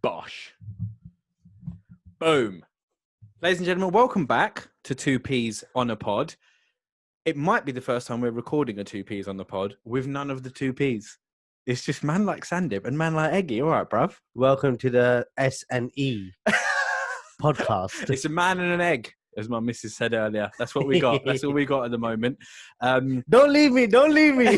Bosh. Boom. Ladies and gentlemen, welcome back to Two Peas on a Pod. It might be the first time we're recording a Two Peas on the Pod with none of the two Peas. It's just man like Sandip and man like Eggy. All right, bruv. Welcome to the S&E podcast. It's a man and an egg, as my missus said earlier. That's what we got. That's all we got at the moment. Don't leave me. Don't leave me.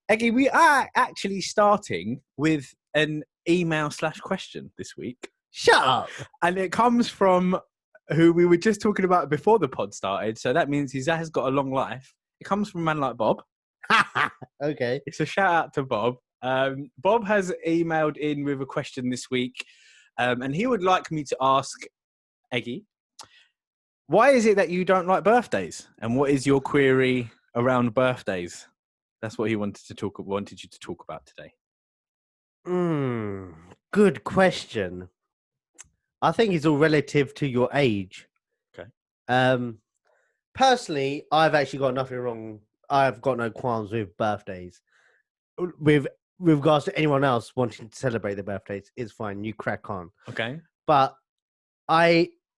Eggy, we are actually starting with an email/question this week. Shut up. And it comes from who we were just talking about before the pod started. So that means he has got a long life. It comes from a man like Bob. Okay. It's a shout out to Bob. Bob has emailed in with a question this week. And he would like me to ask Eggy, why is it that you don't like birthdays? And what is your query around birthdays? That's what he wanted you to talk about today. Good question. I think it's all relative to your age. Okay. Personally, I've actually got nothing wrong. I've got no qualms with birthdays. With regards to anyone else wanting to celebrate their birthdays, it's fine. You crack on. Okay. But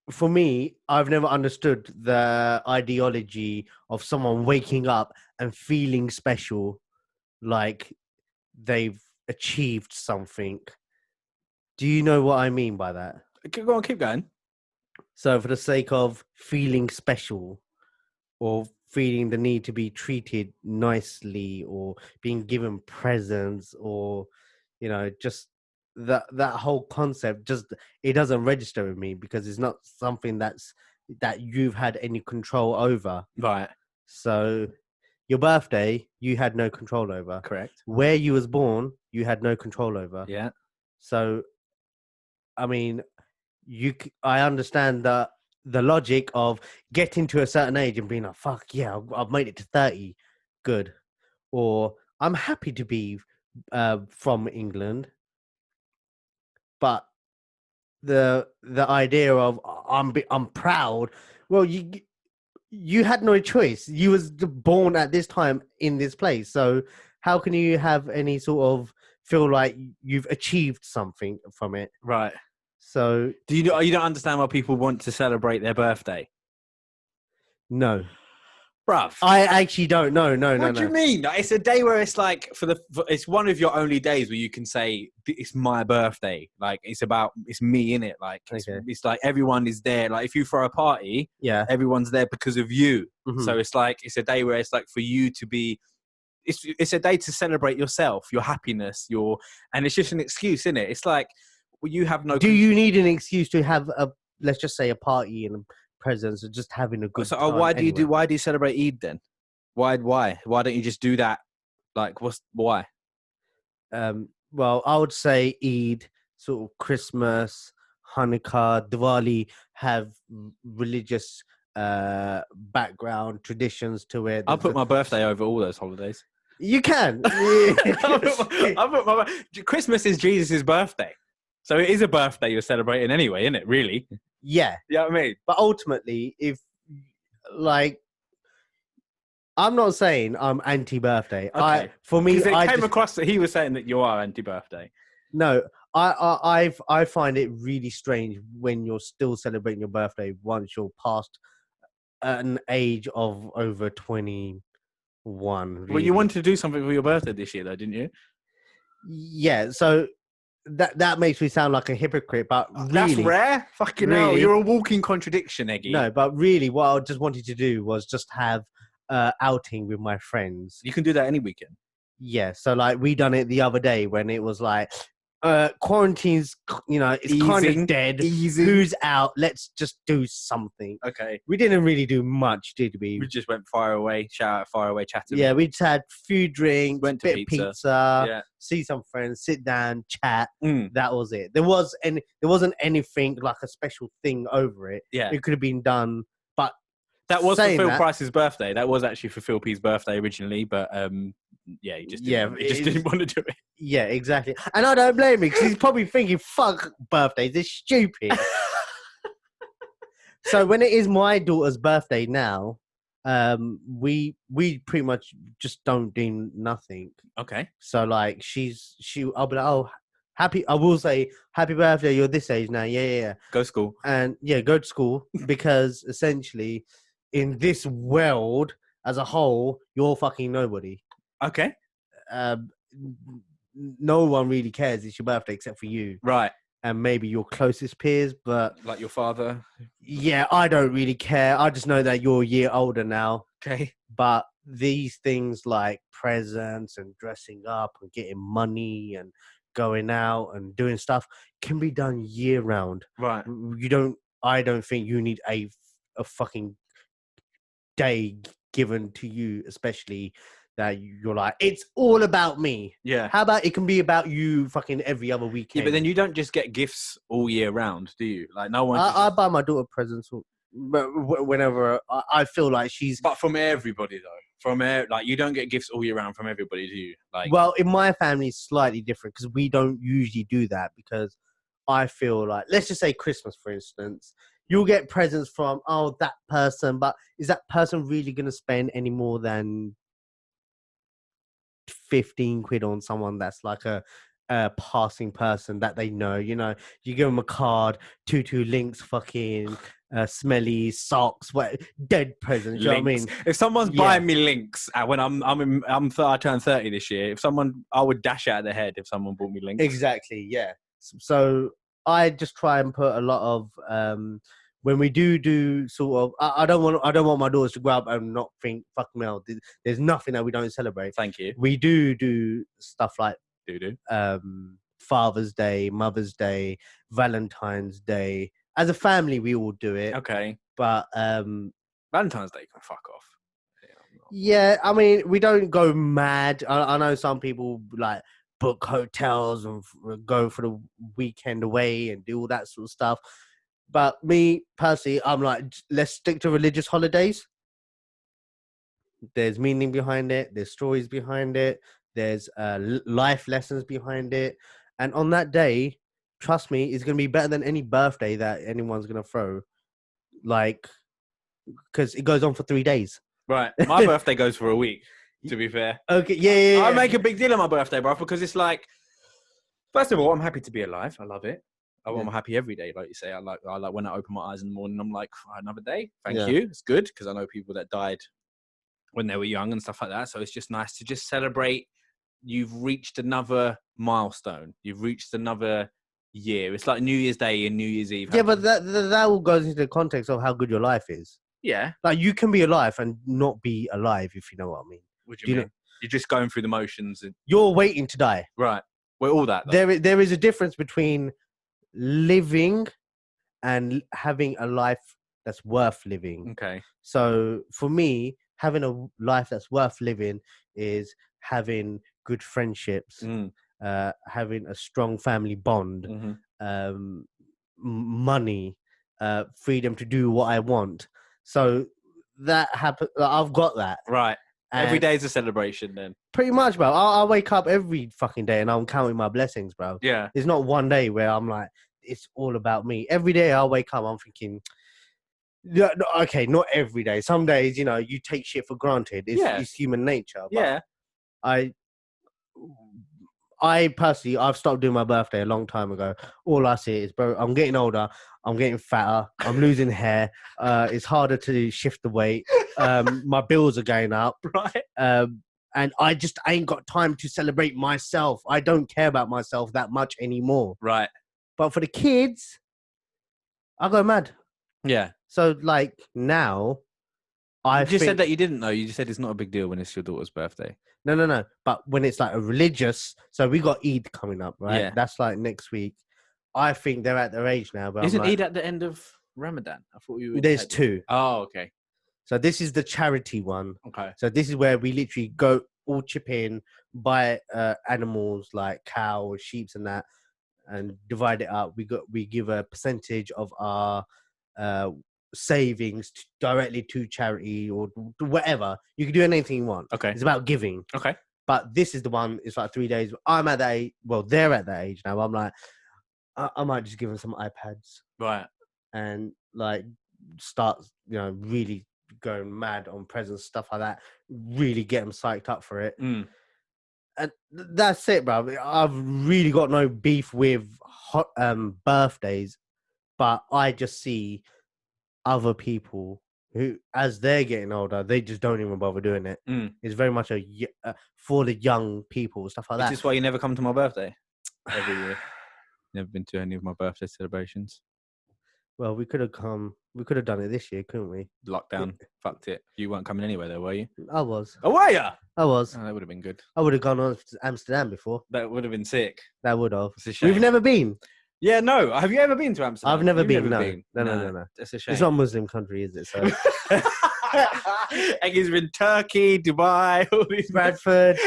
for me, I've never understood the ideology of someone waking up and feeling special, like they've achieved something. Do you know what I mean by that? Go on, keep going. So for the sake of feeling special or feeling the need to be treated nicely or being given presents or, just that whole concept, just it doesn't register with me because it's not something that you've had any control over. Right. So your birthday, you had no control over. Correct. Where you was born, you had no control over. Yeah. So, I mean, I understand the logic of getting to a certain age and being like, fuck yeah, I've made it to 30. Good. Or I'm happy to be from England. But the idea of I'm proud. Well, you had no choice. You was born at this time in this place. So how can you have any sort of feel like you've achieved something from it? Right. So you don't understand why people want to celebrate their birthday? No. Bruv. I actually don't. No. What do you mean? It's a day where it's like it's one of your only days where you can say it's my birthday. Like it's me in it. Like it's like everyone is there. Like if you throw a party, yeah, everyone's there because of you. Mm-hmm. So it's like it's a day where it's like for you to be. It's a day to celebrate yourself, your happiness, and it's just an excuse, isn't it? It's like you have no. Do you need an excuse to have let's just say a party and presents or just having a good time? Why do you celebrate Eid then? Why don't you just do that? Like why? Well, I would say Eid, sort of Christmas, Hanukkah, Diwali have religious background traditions to it. I'll put my birthday over all those holidays. You can. Christmas is Jesus' birthday. So it is a birthday you're celebrating anyway, isn't it? Really? Yeah. You know what I mean? But ultimately, I'm not saying I'm anti-birthday. Okay. For me, it came across that he was saying that you are anti-birthday. No, I find it really strange when you're still celebrating your birthday once you're past an age of over 21. Really. Well, you wanted to do something for your birthday this year, though, didn't you? Yeah. So that makes me sound like a hypocrite, but really, that's rare. Fucking hell, you're a walking contradiction, Eggy. No, but really, what I just wanted to do was just have outing with my friends. You can do that any weekend. Yeah. So like we done it the other day when it was like quarantine's, it's kind of dead. Easy. Who's out? Let's just do something. Okay. We didn't really do much, did we? We just went far away, shout out far away, chatting. Yeah, we just had few drinks, went to pizza, yeah. See some friends, sit down, chat. That was it. There wasn't anything like a special thing over it. Yeah. It could have been done, but that was for Phil Price's birthday. That was actually for Phil P's birthday originally, but yeah, he just didn't want to do it. Yeah, exactly. And I don't blame him because he's probably thinking, fuck birthdays, they're stupid. So when it is my daughter's birthday now, we pretty much just don't do nothing. Okay. So like I'll be like, oh, I will say happy birthday. You're this age now. Yeah. Go school. And yeah, go to school because essentially, in this world as a whole, you're fucking nobody. Okay. Um, no one really cares. It's your birthday except for you Right. and maybe your closest peers. But Like your father. yeah, I don't really care. I just know that you're a year older now. Okay. But these things like presents and dressing up and getting money and going out and doing stuff can be done year round. Right. I don't think you need a fucking day given to you, especially that you're like, it's all about me. Yeah. How about it can be about you fucking every other weekend? Yeah, but then you don't just get gifts all year round, do you? Like no one. I buy my daughter presents whenever I feel like she's. But from everybody though, like you don't get gifts all year round from everybody, do you? Like, Well, in my family, it's slightly different because we don't usually do that because I feel like, let's just say Christmas, for instance, you'll get presents from, that person, but is that person really going to spend any more than 15 quid on someone that's like a passing person that they know? You know, you give them a card, two links, fucking smelly socks, dead presents. You know what I mean? If someone's buying me links when I turn 30 this year, I would dash out of the head if someone bought me links. Exactly, yeah. So I just try and put a lot of when we do sort of. I don't want my daughters to grow up and not think fuck me. There's nothing that we don't celebrate. Thank you. We do stuff like Do. Father's Day, Mother's Day, Valentine's Day. As a family, we all do it. Okay. But Valentine's Day can fuck off. Yeah, I mean, we don't go mad. I know some people like book hotels and go for the weekend away and do all that sort of stuff. But me personally, I'm like, let's stick to religious holidays. There's meaning behind it. There's stories behind it. There's life lessons behind it. And on that day, trust me, it's going to be better than any birthday that anyone's going to throw. Like, because it goes on for 3 days. Right. My birthday goes for a week, to be fair. Okay, yeah. I make a big deal of my birthday, bro, because it's like, first of all, I'm happy to be alive. I love it. I'm happy every day, like you say. I like when I open my eyes in the morning, I'm like, another day. Thank you. It's good because I know people that died when they were young and stuff like that. So it's just nice to just celebrate. You've reached another milestone. You've reached another year. It's like New Year's Day and New Year's Eve. Yeah, but that all goes into the context of how good your life is. Yeah. Like, you can be alive and not be alive, if you know what I mean. What do you mean? You're just going through the motions. You're waiting to die. Right. We're all that. Though. There is a difference between living and having a life that's worth living. Okay. So for me, having a life that's worth living is having good friendships, having a strong family bond, money, freedom to do what I want. So that happens. I've got that. Right. Every day is a celebration then. Pretty much, bro. I wake up every fucking day and I'm counting my blessings, bro. Yeah. There's not one day where I'm like, it's all about me. Every day I wake up, I'm thinking, yeah, okay, not every day. Some days, you take shit for granted. It's human nature. But yeah. I personally, I've stopped doing my birthday a long time ago. All I see is, bro, I'm getting older. I'm getting fatter. I'm losing hair. It's harder to shift the weight. My bills are going up. Right. And I just ain't got time to celebrate myself. I don't care about myself that much anymore. Right. But for the kids, I go mad. Yeah. So, like, now, You just said that you didn't know. You just said it's not a big deal when it's your daughter's birthday. No. But when it's like a religious, so we got Eid coming up, right? Yeah. That's like next week. I think they're at their age now. But Isn't Eid at the end of Ramadan? I thought you were. There's two. Oh, okay. So this is the charity one. Okay. So this is where we literally go all chip in, buy animals like cows, sheep, and that, and divide it up. We give a percentage of our savings directly to charity or whatever. You can do anything you want. Okay. It's about giving. Okay. But this is the one. It's like 3 days. I'm at that age. Well, they're at that age now. I'm like, I might just give them some iPads. Right. And like start, really going mad on presents, stuff like that. Really get them psyched up for it. And that's it, bro. I've really got no beef with birthdays, but I just see other people who, as they're getting older, they just don't even bother doing it. It's very much for the young people, stuff like that. Which is why you never come to my birthday every year. Never been to any of my birthday celebrations. Well, we could have come. We could have done it this year, couldn't we? Lockdown, fucked it. You weren't coming anywhere, though, were you? I was. Oh, were you? I was. Oh, that would have been good. I would have gone on to Amsterdam before. That would have been sick. That would have. It's a shame. We've never been. Yeah, no. Have you ever been to Amsterdam? I've never been. Never No. been. No. It's a shame. It's not a Muslim country, is it? So Eggy's been Turkey, Dubai, all these Bradford.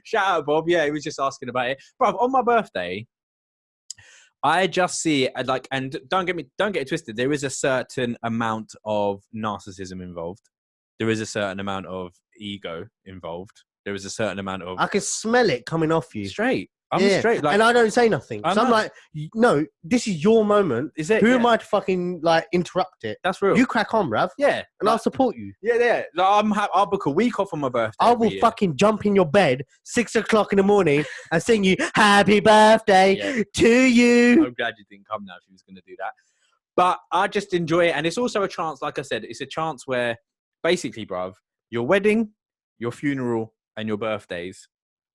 Shout out, Bob. Yeah, he was just asking about it. Bro, on my birthday, I just see it like, and don't get it twisted. There is a certain amount of narcissism involved. There is a certain amount of ego involved. There is a certain amount of I can smell it coming off you. straight. I'm straight. Like, and I don't say nothing. So I'm like, no, this is your moment. is it? Who Yeah. am I to fucking like interrupt it? That's real. You crack on, bruv. Yeah. And I'll support you. Yeah. Like, I'll book a week off on my birthday. I every will year. fucking jump in your bed 6 o'clock in the morning and sing you happy birthday to you. I'm glad you didn't come now if you was going to do that. But I just enjoy it. And it's also a chance, like I said, it's a chance where basically, bruv, your wedding, your funeral, and your birthdays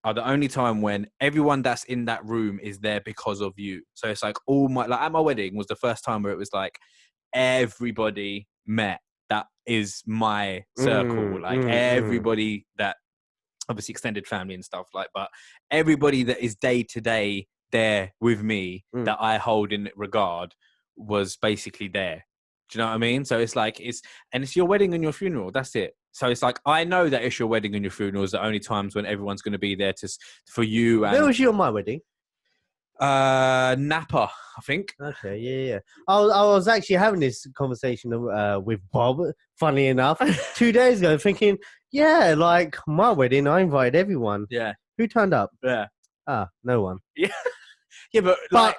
are the only time when everyone that's in that room is there because of you. So it's like at my wedding was the first time where it was like everybody met. That is my circle. Everybody that obviously extended family and stuff but everybody that is day to day there with me that I hold in regard was basically there. Do you know what I mean? So it's like, it's your wedding and your funeral. That's it. So it's like, I know that it's your wedding and your funeral is the only times when everyone's going to be there for you. And Where was you on my wedding? Napa, I think. Okay, yeah. I was actually having this conversation with Bob, funny enough, 2 days ago, thinking, yeah, like my wedding, I invited everyone. Yeah. Who turned up? Yeah. No one. Yeah. Yeah, but like,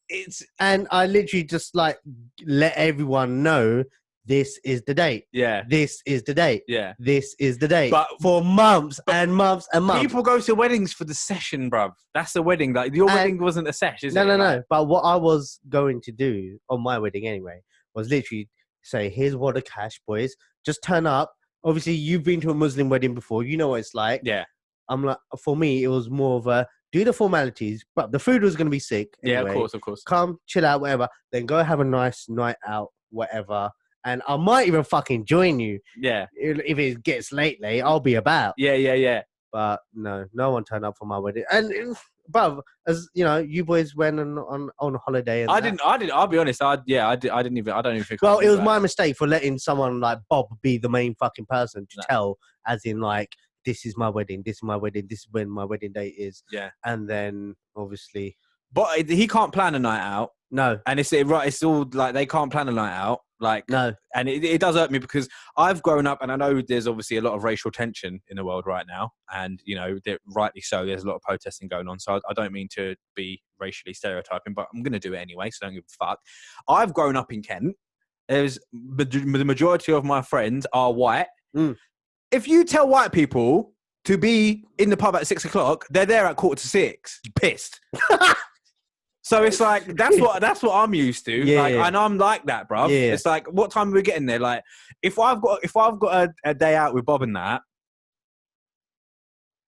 it's... And I literally just like let everyone know this is the date. Yeah. This is the date. Yeah. This is the date. But for months and months and months. People go to weddings for the session, bruv. That's the wedding. Like, your wedding wasn't a sesh, is it? No. But what I was going to do on my wedding anyway was literally say, here's what the cash, boys. Just turn up. Obviously, you've been to a Muslim wedding before. You know what it's like. Yeah. I'm like, for me, it was more of a do the formalities, but the food was going to be sick. Anyway. Yeah, of course. Come, chill out, whatever. Then go have a nice night out, whatever. And I might even fucking join you. Yeah. If it gets late, I'll be about. Yeah. But no one turned up for my wedding. And, bruv, as you know, you boys went on holiday. And I didn't. I'll be honest. I don't even think. Well, it was my mistake for letting someone like Bob be the main fucking person to tell, as in like, this is my wedding. This is my wedding. This is when my wedding date is. Yeah. And then obviously, but he can't plan a night out. No. And it's all like they can't plan a night out. Like, no. And it does hurt me because I've grown up and I know there's obviously a lot of racial tension in the world right now. And, you know, rightly so, there's a lot of protesting going on. So I don't mean to be racially stereotyping, but I'm going to do it anyway. So don't give a fuck. I've grown up in Kent. The majority of my friends are white. If you tell white people to be in the pub at 6 o'clock, they're there at 5:45. Pissed. So it's like that's what I'm used to. Yeah, And I'm like that, bruv. Yeah. It's like, what time are we getting there? Like, if I've got a day out with Bob and that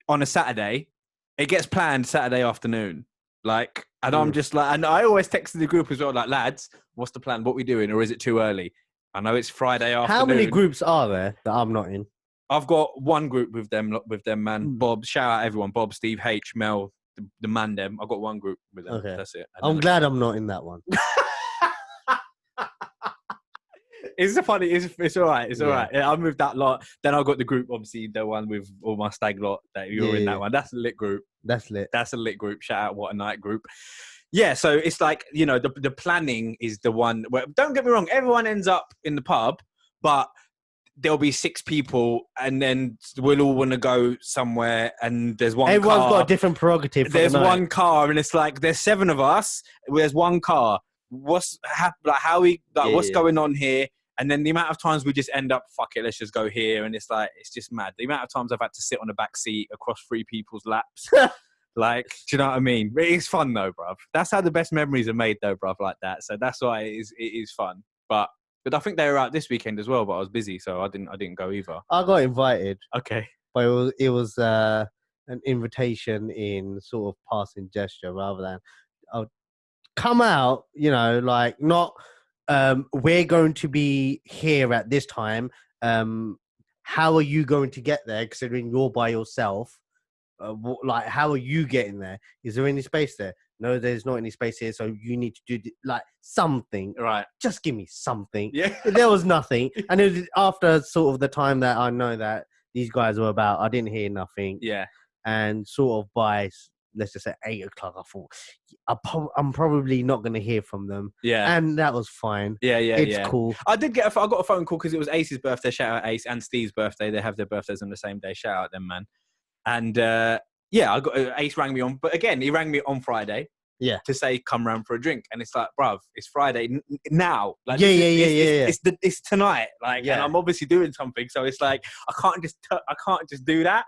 on a Saturday, it gets planned Saturday afternoon. Like, and I'm just like, and I always text the group as well, like, lads, what's the plan? What we doing? Or is it too early? I know it's Friday afternoon. How many groups are there that I'm not in? I've got one group with them, man. Bob, shout out everyone. Bob, Steve, H, Mel, the man them. I've got one group with them. Okay. That's it. I'm glad I'm not in that one. It's funny. It's all right. It's all right. Yeah, I'm with that lot. Then I've got the group, obviously, the one with all my stag lot. That you're in that one. That's a lit group. That's lit. That's a lit group. Shout out, what a night group. Yeah, so it's like, you know, the planning is the one where, don't get me wrong, everyone ends up in the pub, but there'll be 6 people and then we'll all want to go somewhere and there's one Everyone's car. got a different prerogative. There's one car and it's like, there's 7 of us. There's one car. What's going on here? And then the amount of times we just end up, fuck it, let's just go here. And it's like, it's just mad. The amount of times I've had to sit on the back seat across 3 people's laps. Like, do you know what I mean? It's fun though, bruv. That's how the best memories are made though, bruv, like that. So that's why it is fun. But I think they were out this weekend as well, but I was busy, so I didn't go either. I got invited. Okay. But it was an invitation in sort of passing gesture rather than I'll come out, you know, like not we're going to be here at this time. How are you going to get there considering you're by yourself? Like, how are you getting there? Is there any space there? No, there's not any space here, so you need to do like something. Right. Just give me something. Yeah. There was nothing. And it was after sort of the time that I know that these guys were about, I didn't hear nothing. Yeah. And sort of by, let's just say 8 o'clock, I thought, I'm probably not going to hear from them. Yeah. And that was fine. Yeah, It's cool. I got a phone call because it was Ace's birthday. Shout out Ace, and Steve's birthday. They have their birthdays on the same day. Shout out them, man. And I got Ace rang me on, but again, he rang me on Friday. Yeah. To say come round for a drink, and it's like, bruv, it's Friday now. Like, it's tonight. Like, and I'm obviously doing something, so it's like I can't just do that.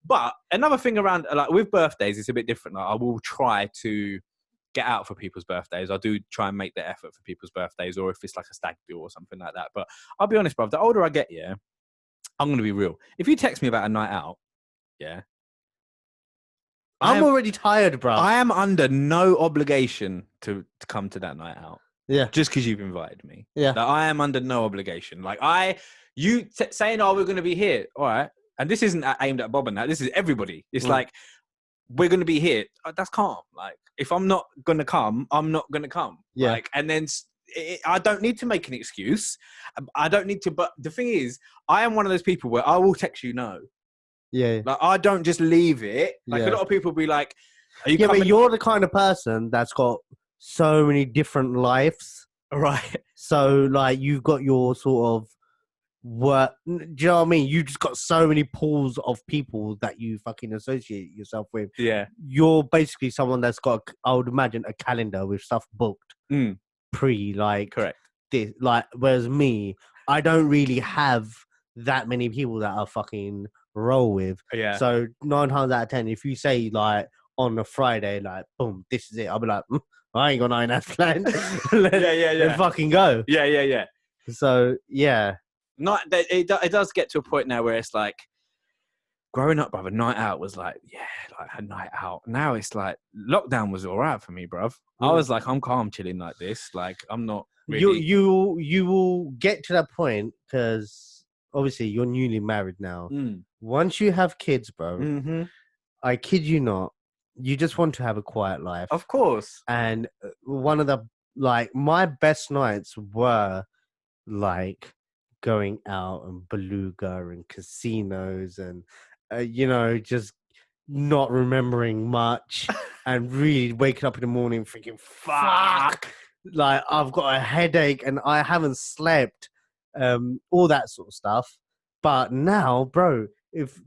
But another thing around, like with birthdays, it's a bit different. Like, I will try to get out for people's birthdays. I do try and make the effort for people's birthdays, or if it's like a stag do or something like that. But I'll be honest, bruv, the older I get, I'm going to be real. If you text me about a night out, I'm already tired, bruv. I am under no obligation to come to that night out. Yeah. Just because you've invited me. Yeah. Like, I am under no obligation. Like, you saying, oh, we're going to be here. All right. And this isn't aimed at Bob and that. This is everybody. It's like, we're going to be here. That's calm. Like, if I'm not going to come, I'm not going to come. Yeah. Like, and then I don't need to make an excuse. I don't need to. But the thing is, I am one of those people where I will text you no. Yeah. Like, I don't just leave it. Like, a lot of people be like, are you coming? But you're the kind of person that's got so many different lives. Right. So, like, you've got your sort of work. Do you know what I mean? You've just got so many pools of people that you fucking associate yourself with. Yeah. You're basically someone that's got, I would imagine, a calendar with stuff booked Correct. This. Like, whereas me, I don't really have that many people that I fucking roll with. Yeah. So 9 times out of 10, if you say like on a Friday, like boom, this is it, I'll be like, I ain't got nothing else planned. Let's fucking go. Yeah. So yeah. Not that it does get to a point now where it's like, growing up, bruv, a night out was like, like a night out. Now it's like, lockdown was all right for me, bruv. I was like, I'm calm chilling like this. Like, I'm not really... You will get to that point because obviously you're newly married now. Once you have kids, bro, I kid you not, you just want to have a quiet life. Of course. And one of the, like, my best nights were like going out and beluga and casinos and just not remembering much and really waking up in the morning thinking, fuck, like I've got a headache and I haven't slept, all that sort of stuff. But now, bro, if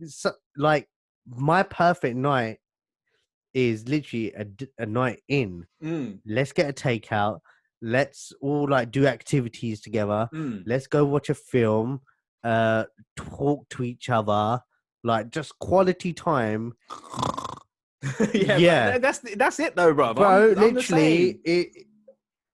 like my perfect night is literally a night in. Let's get a takeout. Let's all like do activities together. Let's go watch a film, talk to each other. Like, just quality time. Yeah. That's it though, bro. Bro, literally,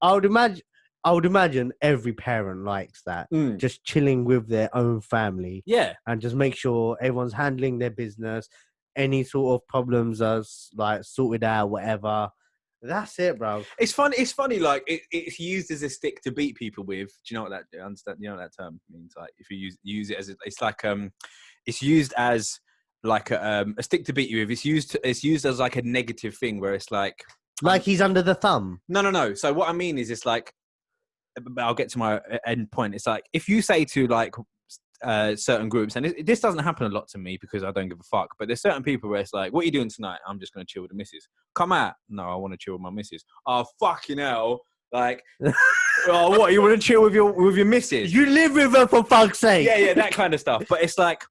I would imagine every parent likes that. Just chilling with their own family. Yeah. And just make sure everyone's handling their business. Any sort of problems are like sorted out, whatever. That's it, bro. It's funny. Like, it's used as a stick to beat people with. Do you know what that? Understand? You know what that term means? Like, if you use it as it's like it's used as like a stick to beat you with. It's used as like a negative thing where it's like he's under the thumb. No. So what I mean is, it's like, I'll get to my end point. It's like, if you say to like certain groups, and this doesn't happen a lot to me because I don't give a fuck, but there's certain people where it's like, what are you doing tonight? I'm just going to chill with the missus. Come out. No, I want to chill with my missus. Oh, fucking hell. Like, oh, what, you want to chill with your missus? You live with her, for fuck's sake. Yeah, that kind of stuff. But it's like,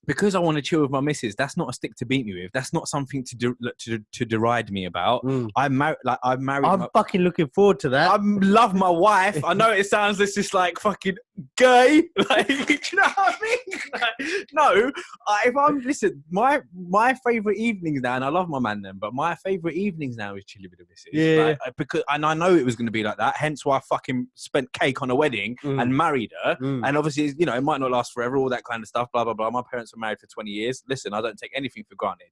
because I want to chill with my missus, that's not a stick to beat me with. That's not something to deride me about. I'm married. I'm fucking looking forward to that. I love my wife. I know it sounds just like fucking gay. Like, do you know what I mean? Like, no, if I'm listen, my favorite evenings now, and I love my man then, but my favorite evenings now is chilling with the missus. Yeah. Like, because and I know it was going to be like that. Hence why I fucking spent cake on a wedding and married her. And obviously, you know, it might not last forever, all that kind of stuff. Blah blah blah. My parents were married for 20 years. Listen, I don't take anything for granted.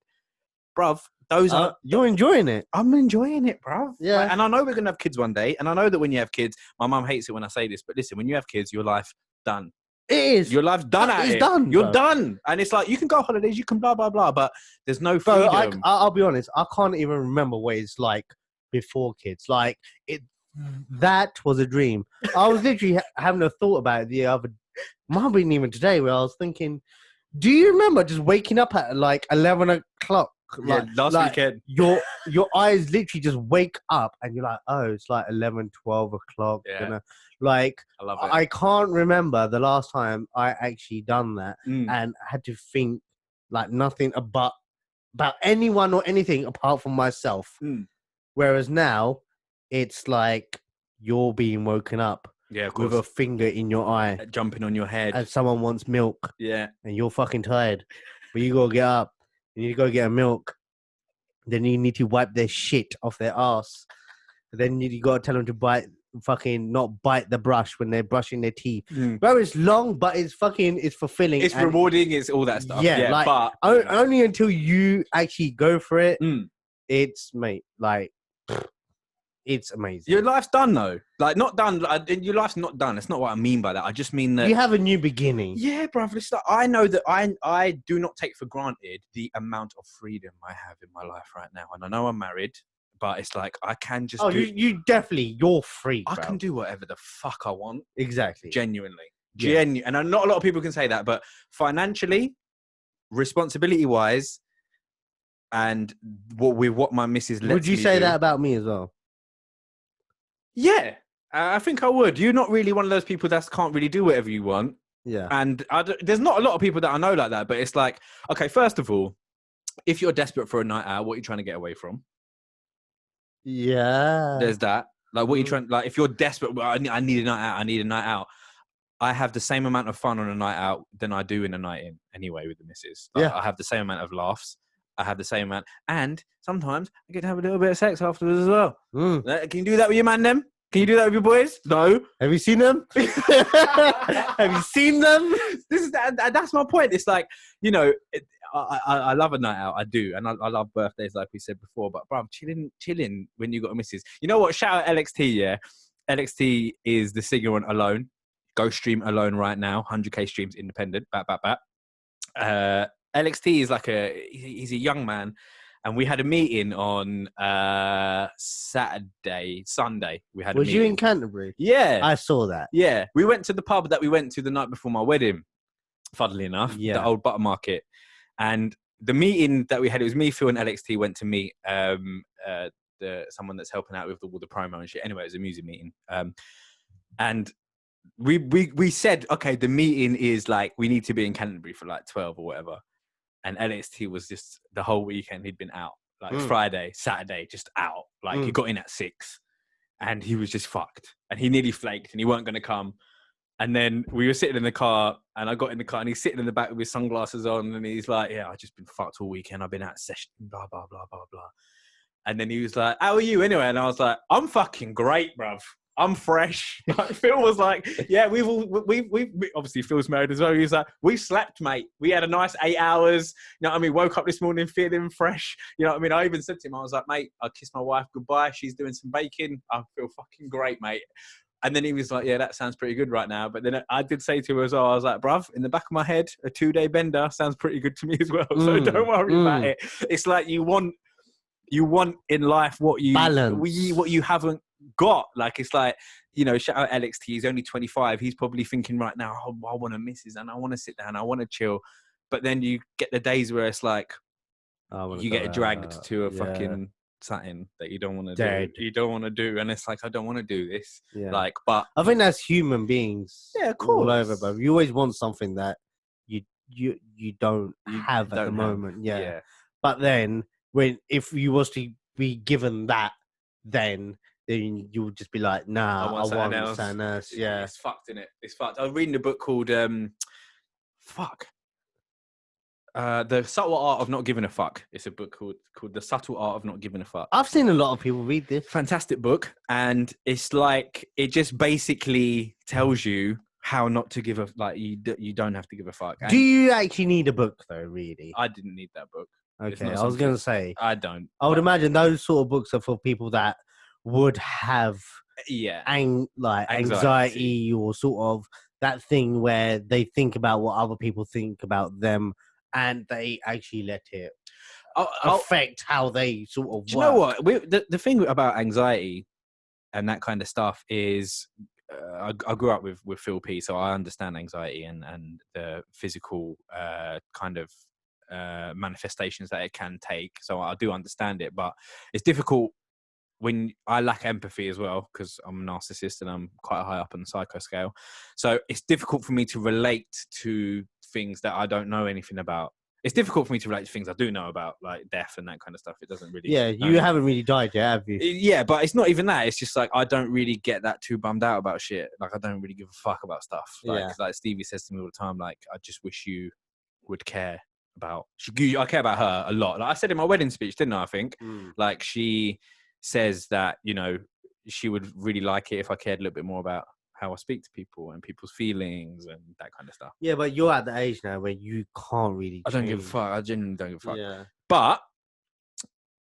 Bruv, those are you're enjoying it. I'm enjoying it, bruv. Yeah. Like, and I know we're gonna have kids one day, and I know that when you have kids, my mum hates it when I say this, but listen, when you have kids, your life done. It is. Your life's done. It's done. You're done, and it's like you can go on holidays, you can blah blah blah, but there's no freedom. Bro, I'll be honest. I can't even remember what it's like before kids. Like it. That was a dream. I was literally having a thought about it the other. Might have been even today, where I was thinking, do you remember just waking up at like 11 o'clock? Like, last weekend. Your eyes literally just wake up and you're like, oh, it's like 11, 12 o'clock. Yeah. You know? Like, I love it. I can't remember the last time I actually done that and had to think like nothing about anyone or anything apart from myself. Whereas now, it's like you're being woken up. Yeah, of course. With a finger in your eye. Jumping on your head. And someone wants milk. Yeah. And you're fucking tired. But you gotta get up. You need to go get a milk. Then you need to wipe their shit off their ass. Then you gotta tell them to not bite the brush when they're brushing their teeth. Bro, it's long, but it's fulfilling. It's rewarding, it's all that stuff. Yeah, like, but only until you actually go for it, it's, mate, like, it's amazing. Your life's done, though. Like, not done. Your life's not done. That's not what I mean by that. I just mean that you have a new beginning. Yeah, bruv. I know that I do not take for granted the amount of freedom I have in my life right now. And I know I'm married, but it's like I can just. You're free. I can do whatever the fuck I want. Exactly. Genuinely. And not a lot of people can say that, but financially, responsibility-wise, and what my missus lets me do. Would you say that about me as well? Yeah, I think I would. You're not really one of those people that can't really do whatever you want. Yeah. And there's not a lot of people that I know like that, but it's like, okay, first of all, if you're desperate for a night out, what are you trying to get away from? Yeah. There's that. Like, what are you trying, like, if you're desperate, I need a night out, I have the same amount of fun on a night out than I do in a night in anyway with the missus. Like, I have the same amount of laughs. I have the same amount. And sometimes I get to have a little bit of sex afterwards as well. Can you do that with your man, then? Can you do that with your boys? No. Have you seen them? Have you seen them? That's my point. It's like, you know, I love a night out. I do. And I love birthdays, like we said before. But, bro, chilling when you got a missus. You know what? Shout out LXT, yeah? LXT is the singer on Alone. Go stream Alone right now. 100K streams independent. LXT is like he's a young man, and we had a meeting on Sunday. We had. Was you in Canterbury? Yeah, I saw that. Yeah, we went to the pub that we went to the night before my wedding. Funnily enough, the old butter market, and the meeting that we had, it was me, Phil, and LXT went to meet someone that's helping out with all the promo and shit. Anyway, it was a music meeting, and. We said, okay, the meeting is like, we need to be in Canterbury for like 12 or whatever. And LXT was just the whole weekend he'd been out. Like Friday, Saturday, just out. Like he got in at 6 and he was just fucked. And he nearly flaked and he weren't going to come. And then we were sitting in the car and I got in the car and he's sitting in the back with his sunglasses on and he's like, yeah, I've just been fucked all weekend. I've been out session, blah, blah, blah, blah, blah. And then he was like, how are you anyway? And I was like, I'm fucking great, bruv. I'm fresh. Like, Phil was like, yeah, we obviously Phil's married as well. He was like, we slept, mate. We had a nice 8 hours. You know what I mean? Woke up this morning feeling fresh. You know what I mean? I even said to him, I was like, mate, I kissed my wife goodbye. She's doing some baking. I feel fucking great, mate. And then he was like, yeah, that sounds pretty good right now. But then I did say to him as well, I was like, bruv, in the back of my head, a 2-day bender sounds pretty good to me as well. So don't worry about it. It's like you want in life what you haven't got. Like, it's like, you know, shout out LXT, he's only 25. He's probably thinking right now, oh, I want to missus and I want to sit down, I want to chill. But then you get the days where it's like, you get dragged to a fucking something that you don't want to do. You don't want to do. And it's like, I don't want to do this. Yeah. Like, but I think that's human beings. Yeah, of course. All over, but you always want something that you don't have at the moment. Yeah. But then if you was to be given that, then then you would just be like, nah, I want something else. Yeah. It's fucked, innit? It's fucked. I was reading a book called The Subtle Art of Not Giving a Fuck. It's a book called The Subtle Art of Not Giving a Fuck. I've seen a lot of people read this. Fantastic book, and it's like it just basically tells you how not to give a you don't have to give a fuck. And do you actually need a book though? Really? I didn't need that book. Okay, I was gonna say I don't. I would imagine those sort of books are for people that would have anxiety or sort of that thing where they think about what other people think about them, and they actually let it affect how they sort of work. Do you know what? The thing about anxiety and that kind of stuff is I grew up with Phil P, so I understand anxiety and the physical kind of manifestations that it can take. So I do understand it, but it's difficult when I lack empathy as well, because I'm a narcissist and I'm quite high up on the psycho scale. So it's difficult for me to relate to things that I don't know anything about. It's difficult for me to relate to things I do know about, like death and that kind of stuff. It doesn't really... Yeah, you haven't really died yet, have you? Yeah, but it's not even that. It's just like I don't really get that too bummed out about shit. Like I don't really give a fuck about stuff. Like Stevie says to me all the time, like, I just wish you would care about... I care about her a lot. Like I said in my wedding speech, didn't I think? Like she says that, you know, she would really like it if I cared a little bit more about how I speak to people and people's feelings and that kind of stuff. Yeah, but you're at the age now where you can't really I don't give a fuck. I genuinely don't give a fuck. Yeah. But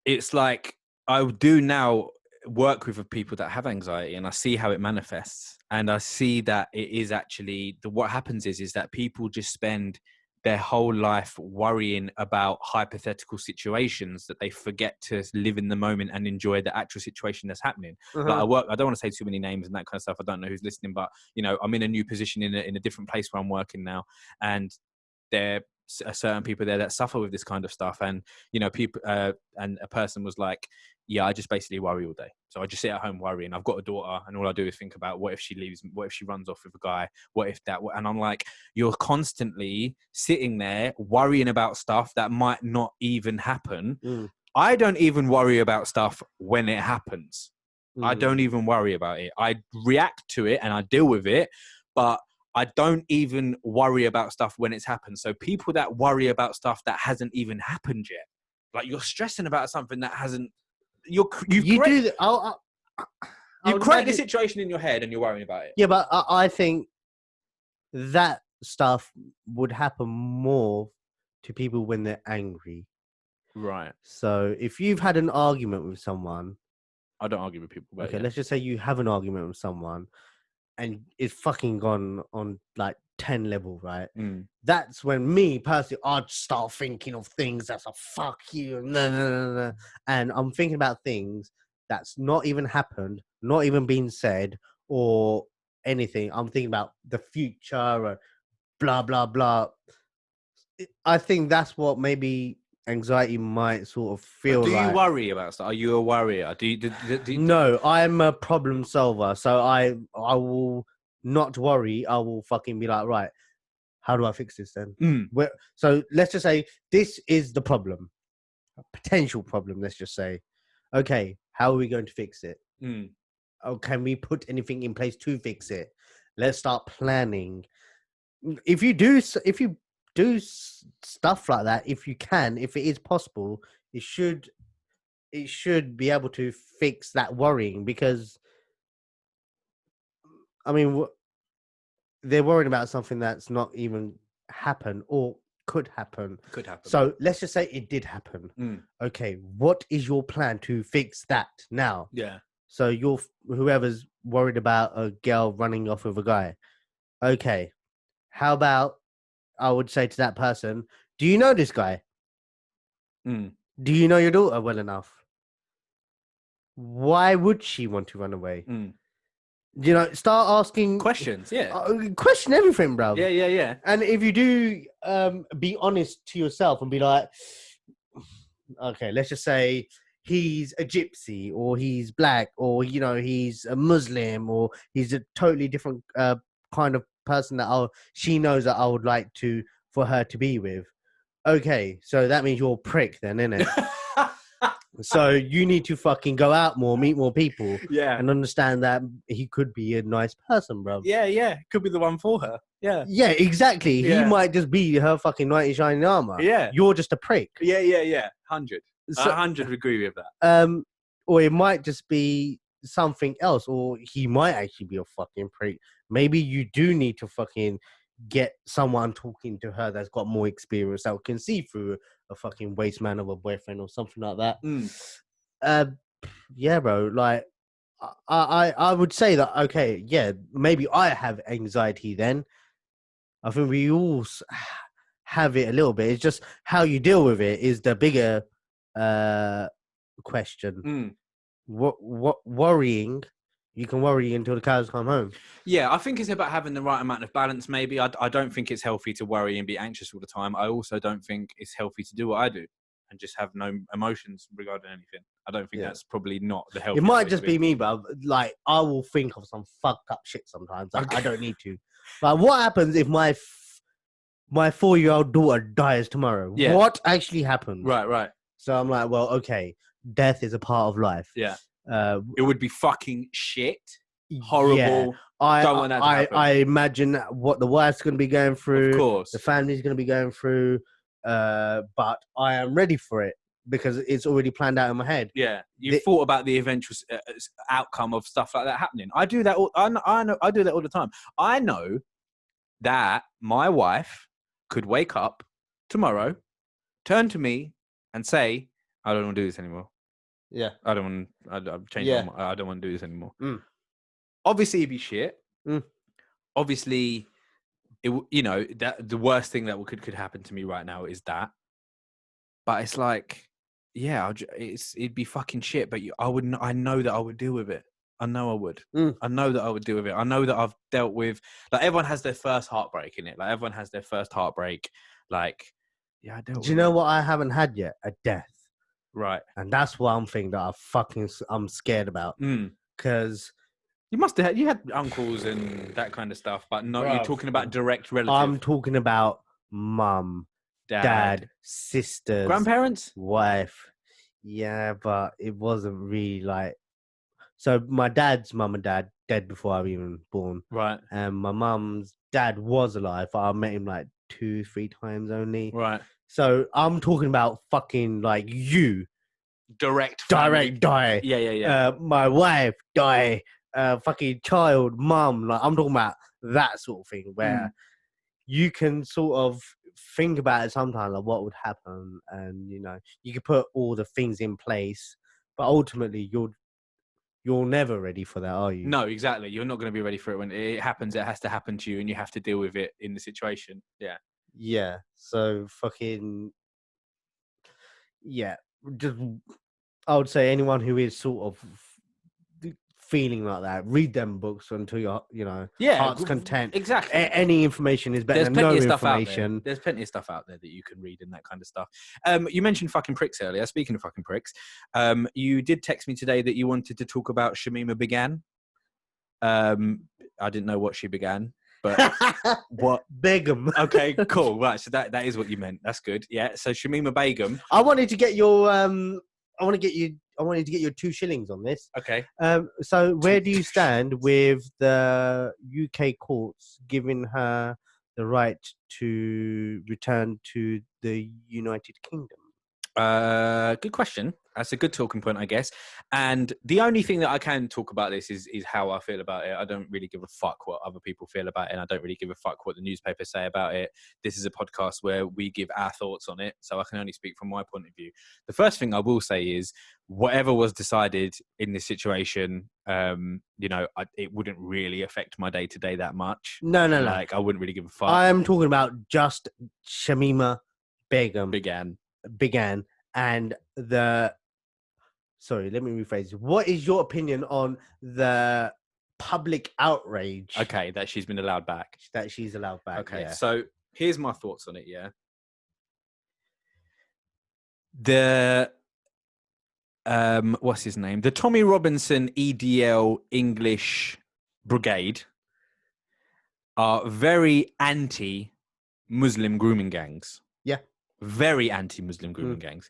it's like I do now work with people that have anxiety, and I see how it manifests, and I see that it is actually what happens is that people just spend their whole life worrying about hypothetical situations that they forget to live in the moment and enjoy the actual situation that's happening. Like I don't want to say too many names and that kind of stuff. I don't know who's listening, but you know, I'm in a new position in a different place where I'm working now, and there are certain people there that suffer with this kind of stuff. And you know, people and a person was like, yeah, I just basically worry all day. So I just sit at home worrying. I've got a daughter, and all I do is think about what if she leaves, what if she runs off with a guy, what if that, and I'm like, you're constantly sitting there worrying about stuff that might not even happen. I don't even worry about stuff when it happens. I don't even worry about it. I react to it and I deal with it, but I don't even worry about stuff when it's happened. So people that worry about stuff that hasn't even happened yet, like you're stressing about something that hasn't, you've created the situation in your head and you're worrying about it. Yeah, but I think that stuff would happen more to people when they're angry. Right. So if you've had an argument with someone... I don't argue with people. But okay, let's just say you have an argument with someone and it's fucking gone on like 10 level, right? That's when me personally, I'd start thinking of things that's a fuck you, and I'm thinking about things that's not even happened, not even been said or anything. I'm thinking about the future or blah blah blah. I think that's what maybe anxiety might sort of feel like. Do you worry about stuff? Are you a worrier? No, I'm a problem solver, so I will not worry. I will fucking be like, right, how do I fix this then? So let's just say this is the problem, a potential problem. Let's just say, okay, how are we going to fix it? Oh, can we put anything in place to fix it? Let's start planning. If you do stuff like that, if it is possible, it should be able to fix that worrying, because I mean, they're worried about something that's not even happened or could happen. So let's just say it did happen. Okay, what is your plan to fix that now? Yeah. So whoever's worried about a girl running off with a guy. Okay, how about I would say to that person, do you know this guy? Do you know your daughter well enough? Why would she want to run away? You know, start asking questions. Yeah, question everything, bro. Yeah. And if you do, be honest to yourself and be like, okay, let's just say he's a gypsy, or he's black, or you know, he's a Muslim, or he's a totally different kind of person that she knows that I would like for her to be with. Okay, so that means you're a prick then, isn't it? So you need to fucking go out more, meet more people, Yeah. and understand that he could be a nice person, bro. Yeah. Could be the one for her. Yeah. Yeah, exactly. He Yeah. might just be her fucking knight in shining armor. Yeah. You're just a prick. Yeah. 100. So, 100 agree with that. Or it might just be something else, or he might actually be a fucking prick. Maybe you do need to fucking get someone talking to her that's got more experience that can see through a fucking waste man of a boyfriend or something like that. Yeah, bro. Like, I would say that, okay, yeah, maybe I have anxiety then. I think we all have it a little bit. It's just how you deal with it is the bigger question. What worrying? You can worry until the cows come home. Yeah, I think it's about having the right amount of balance, maybe. I don't think it's healthy to worry and be anxious all the time. I also don't think it's healthy to do what I do and just have no emotions regarding anything. I don't think that's probably not the healthy. It might just be me, but like I will think of some fucked up shit sometimes. Like, I don't need to. Like, what happens if my 4-year-old daughter dies tomorrow? Yeah. What actually happens? Right. So I'm like, well, okay, death is a part of life. Yeah. It would be fucking shit. Horrible. Yeah. Don't want that to happen. I imagine what the wife's going to be going through. Of course. The family's going to be going through. But I am ready for it because it's already planned out in my head. Yeah. You've thought about the eventual outcome of stuff like that happening. I do that. I do that all the time. I know that my wife could wake up tomorrow, turn to me and say, I don't want to do this anymore. Yeah. I don't want to change my mind. I don't want to do this anymore. Obviously, it'd be shit. Obviously, that the worst thing that could happen to me right now is that. But it's like, yeah, it'd be fucking shit. But I know that I would deal with it. I know I would. I know that I would deal with it. I know that I've dealt with, like, everyone has their first heartbreak in it. Like, everyone has their first heartbreak. Like, yeah, I dealt with it. Do you know what I haven't had yet? A death. Right. And that's one thing that I'm scared about. Because you must have you had uncles and that kind of stuff, but no, you're talking about direct relatives. I'm talking about mum, dad, sisters, grandparents, wife. Yeah, but it wasn't really like. So my dad's mum and dad dead before I was even born. Right. And my mum's dad was alive, but I met him like 2-3 times only. Right. So I'm talking about fucking like you. Direct die. Yeah. My wife die. Fucking child, mum. Like, I'm talking about that sort of thing where you can sort of think about it sometimes, like what would happen, and you can put all the things in place, but ultimately you're never ready for that, are you? No, exactly. You're not going to be ready for it when it happens. It has to happen to you, and you have to deal with it in the situation. Yeah. Yeah. So fucking just I would say anyone who is sort of feeling like that, read them books until your heart's content. Exactly. Any information is better than no information. There's plenty of stuff out there that you can read and that kind of stuff. You mentioned fucking pricks earlier. Speaking of fucking pricks, you did text me today that you wanted to talk about Shamima Began. I didn't know what she began, but what Begum. Okay, cool. Right, so that is what you meant. That's good. Yeah. So Shamima Begum. I wanted to get your I wanted to get your 2 shillings on this. Okay. So where do you stand with the UK courts giving her the right to return to the United Kingdom? Good question. That's a good talking point, I guess. And the only thing that I can talk about this is how I feel about it. I don't really give a fuck what other people feel about it, and I don't really give a fuck what the newspapers say about it. This is a podcast where we give our thoughts on it, so I can only speak from my point of view. The first thing I will say is whatever was decided in this situation, it wouldn't really affect my day-to-day that much. No. Like, I wouldn't really give a fuck. I'm talking about just Shamima Begum. Began and the... Sorry, let me rephrase. What is your opinion on the public outrage? Okay, that she's been allowed back. That she's allowed back. Okay, yeah. So here's my thoughts on it, yeah. The what's his name? The Tommy Robinson EDL English Brigade are very anti-Muslim grooming gangs. Yeah. Very anti-Muslim grooming gangs.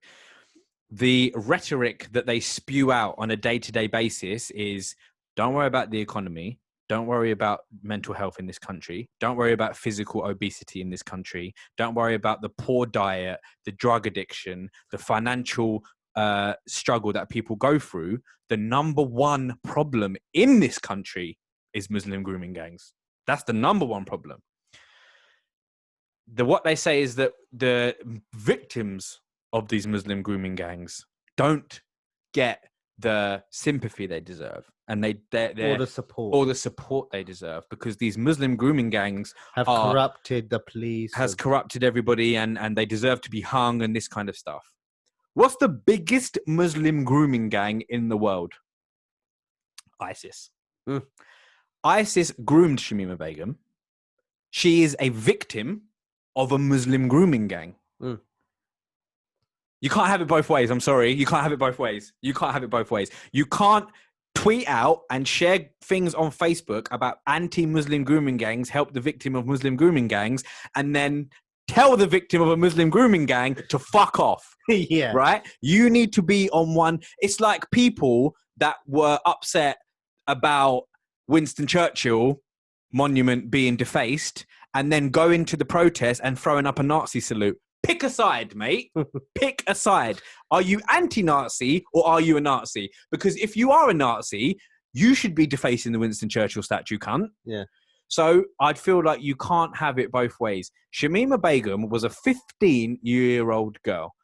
the rhetoric that they spew out on a day-to-day basis is, don't worry about the economy. Don't worry about mental health in this country. Don't worry about physical obesity in this country. Don't worry about the poor diet, the drug addiction, the financial struggle that people go through. The number one problem in this country is Muslim grooming gangs. That's the number one problem. What they say is that the victims of these Muslim grooming gangs don't get the sympathy they deserve, and or the support they deserve, because these Muslim grooming gangs have corrupted the police, has corrupted everybody, and they deserve to be hung and this kind of stuff. What's the biggest Muslim grooming gang in the world? ISIS. ISIS groomed Shamima Begum. She is a victim of a Muslim grooming gang. You can't have it both ways. I'm sorry. You can't have it both ways. You can't have it both ways. You can't tweet out and share things on Facebook about anti-Muslim grooming gangs help the victim of Muslim grooming gangs, and then tell the victim of a Muslim grooming gang to fuck off. Yeah. Right? You need to be on one. It's like people that were upset about Winston Churchill monument being defaced and then go into the protest and throwing up a Nazi salute. Pick a side, mate. Pick a side. Are you anti-Nazi or are you a Nazi? Because if you are a Nazi, you should be defacing the Winston Churchill statue, cunt. Yeah. So I'd feel like you can't have it both ways. Shamima Begum was a 15-year-old girl.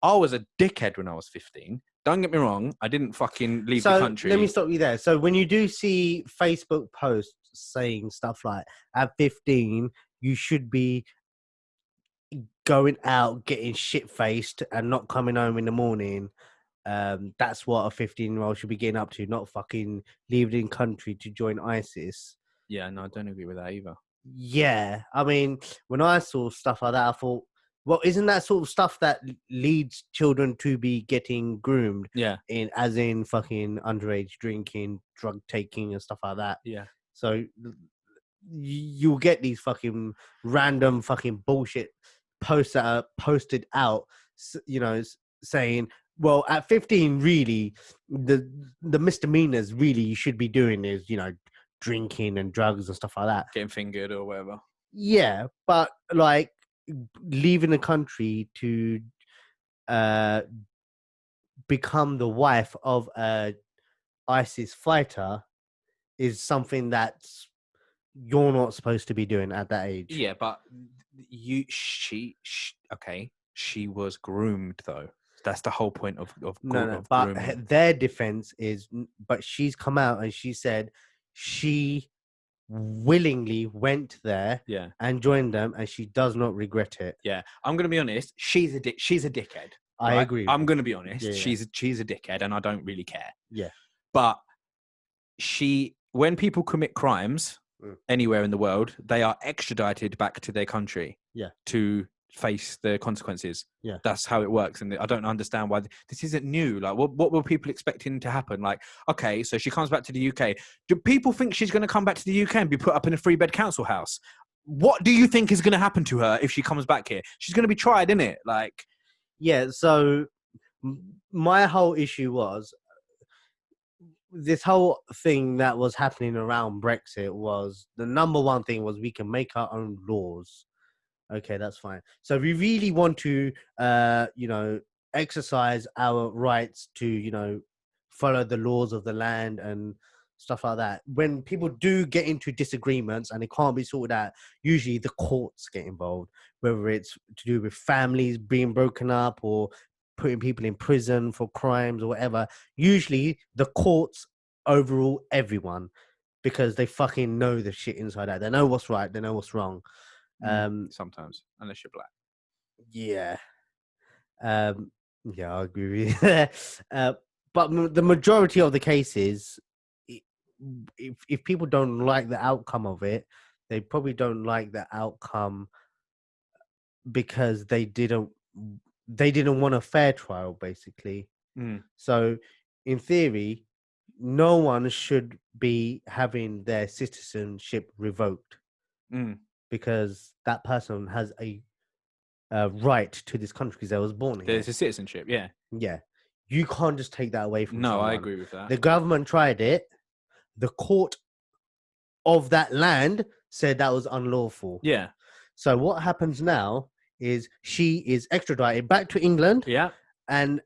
I was a dickhead when I was 15. Don't get me wrong. I didn't fucking leave the country. Let me stop you there. So when you do see Facebook posts saying stuff like, at 15, you should be going out, getting shit-faced and not coming home in the morning, that's what a 15-year-old should be getting up to, not fucking leaving the country to join ISIS. Yeah, no, I don't agree with that either. Yeah, I mean, when I saw stuff like that, I thought, well, isn't that sort of stuff that leads children to be getting groomed? Yeah. As in fucking underage drinking, drug taking and stuff like that. Yeah. So you'll get these fucking random fucking bullshit posts that are posted out, you know, saying, well, at 15, really, the misdemeanors really you should be doing is, you know, drinking and drugs and stuff like that. Getting fingered or whatever. Yeah, but like leaving the country to become the wife of a ISIS fighter is something that's you're not supposed to be doing at that age. Yeah, but she was groomed though. That's the whole point of no, but grooming. Their defense is, but she's come out and she said she willingly went there and joined them, and she does not regret it. Yeah, I'm gonna be honest. She's a dickhead. Right? I agree. I'm gonna be honest. Yeah. She's a dickhead, and I don't really care. Yeah, but when people commit crimes anywhere in the world, they are extradited back to their country. Yeah, to face the consequences. Yeah, that's how it works, and I don't understand why this isn't new. Like, what were people expecting to happen? Like, okay, so she comes back to the UK. Do people think she's going to come back to the UK and be put up in a 3-bed council house? What do you think is going to happen to her if she comes back here? She's going to be tried, innit? Like, yeah. So my whole issue was this whole thing that was happening around Brexit was the number one thing was we can make our own laws. Okay, that's fine. So we really want to, you know, exercise our rights to, you know, follow the laws of the land and stuff like that. When people do get into disagreements and it can't be sorted out, usually the courts get involved, whether it's to do with families being broken up or putting people in prison for crimes or whatever. Usually the courts overrule everyone because they fucking know the shit inside out. They know what's right. They know what's wrong. Sometimes, unless you're black. Yeah. Yeah, I agree with you. But the majority of the cases, if people don't like the outcome of it, they probably don't like the outcome because they didn't want a fair trial, basically. So, in theory, no one should be having their citizenship revoked because that person has a right to this country because they was born here. There's a citizenship, yeah. Yeah, you can't just take that away from No, someone. I agree with that. The government tried it. The court of that land said that was unlawful. Yeah, So what happens now is she is extradited back to England, yeah, and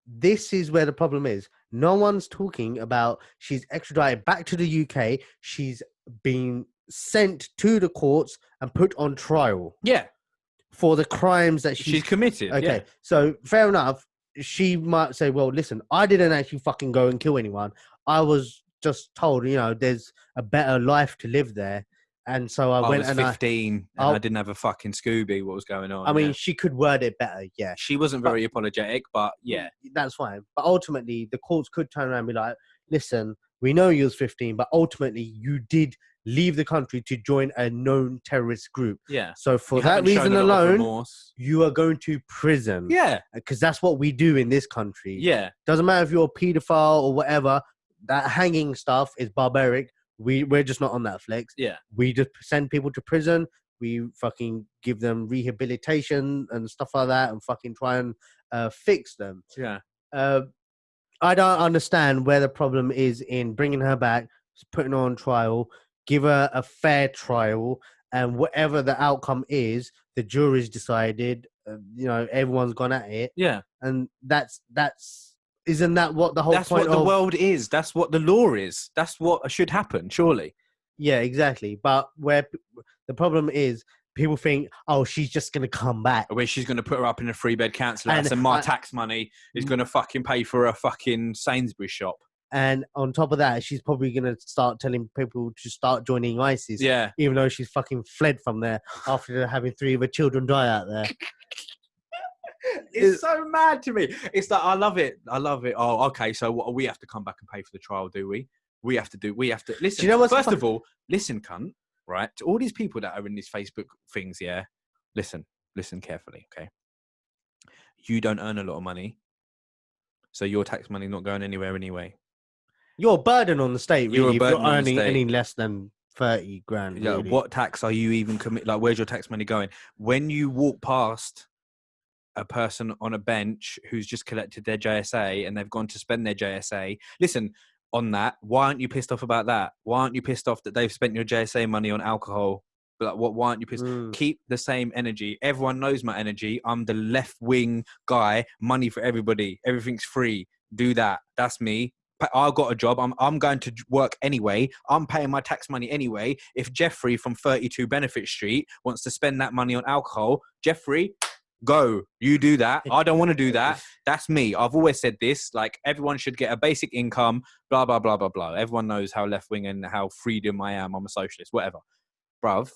this is where the problem is. No one's talking about she's extradited back to the UK. She's been sent to the courts and put on trial yeah. for the crimes that She's committed. Okay, Yeah. so fair enough. She might say, well, listen, I didn't actually fucking go and kill anyone. I was just told, there's a better life to live there. And so I went was and 15 and I didn't have a fucking Scooby. What was going on? I mean, she could word it better, yeah. She wasn't very apologetic, but yeah. That's fine. But ultimately, the courts could turn around and be like, listen, we know you was 15, but ultimately you did leave the country to join a known terrorist group. Yeah. So for that reason alone, you are going to prison. Yeah. Because that's what we do in this country. Yeah. Doesn't matter if you're a paedophile or whatever, that hanging stuff is barbaric. We're just not on that flex. Yeah. We just send people to prison. We fucking give them rehabilitation and stuff like that and fucking try and fix them. Yeah. I don't understand where the problem is in bringing her back, putting her on trial, give her a fair trial, and whatever the outcome is, the jury's decided, everyone's gone at it. Yeah. And isn't that what the whole That's point what the world is. That's what the law is. That's what should happen, surely. Yeah, exactly. But where the problem is, people think, oh, she's just going to come back. Where she's going to put her up in a 3-bed council house and my tax money is going to fucking pay for a fucking Sainsbury's shop. And on top of that, she's probably going to start telling people to start joining ISIS. Yeah. Even though she's fucking fled from there after having 3 of her children die out there. It's so mad to me. It's like, I love it. Oh, okay. So we have to come back and pay for the trial, do we? We have to. Listen, do you know what's first of all, listen, cunt, right? To all these people that are in these Facebook things, yeah? Listen carefully, okay? You don't earn a lot of money, so your tax money not going anywhere anyway. You're a burden on the state, really. You're earning any less than 30 grand. Yeah, really. what tax are you even like, where's your tax money going? When you walk past a person on a bench who's just collected their JSA and they've gone to spend their JSA, listen, on that, why aren't you pissed off about that? Why aren't you pissed off that they've spent your JSA money on alcohol? Like, why aren't you pissed? Keep the same energy. Everyone knows my energy. I'm the left-wing guy. Money for everybody. Everything's free. Do that. That's me. I've got a job. I'm going to work anyway. I'm paying my tax money anyway. If Jeffrey from 32 Benefit Street wants to spend that money on alcohol, Jeffrey, go. You do that. I don't want to do that. That's me. I've always said this. Like, everyone should get a basic income, blah, blah, blah, blah, blah. Everyone knows how left-wing and how freedom I am. I'm a socialist, whatever. Bruv,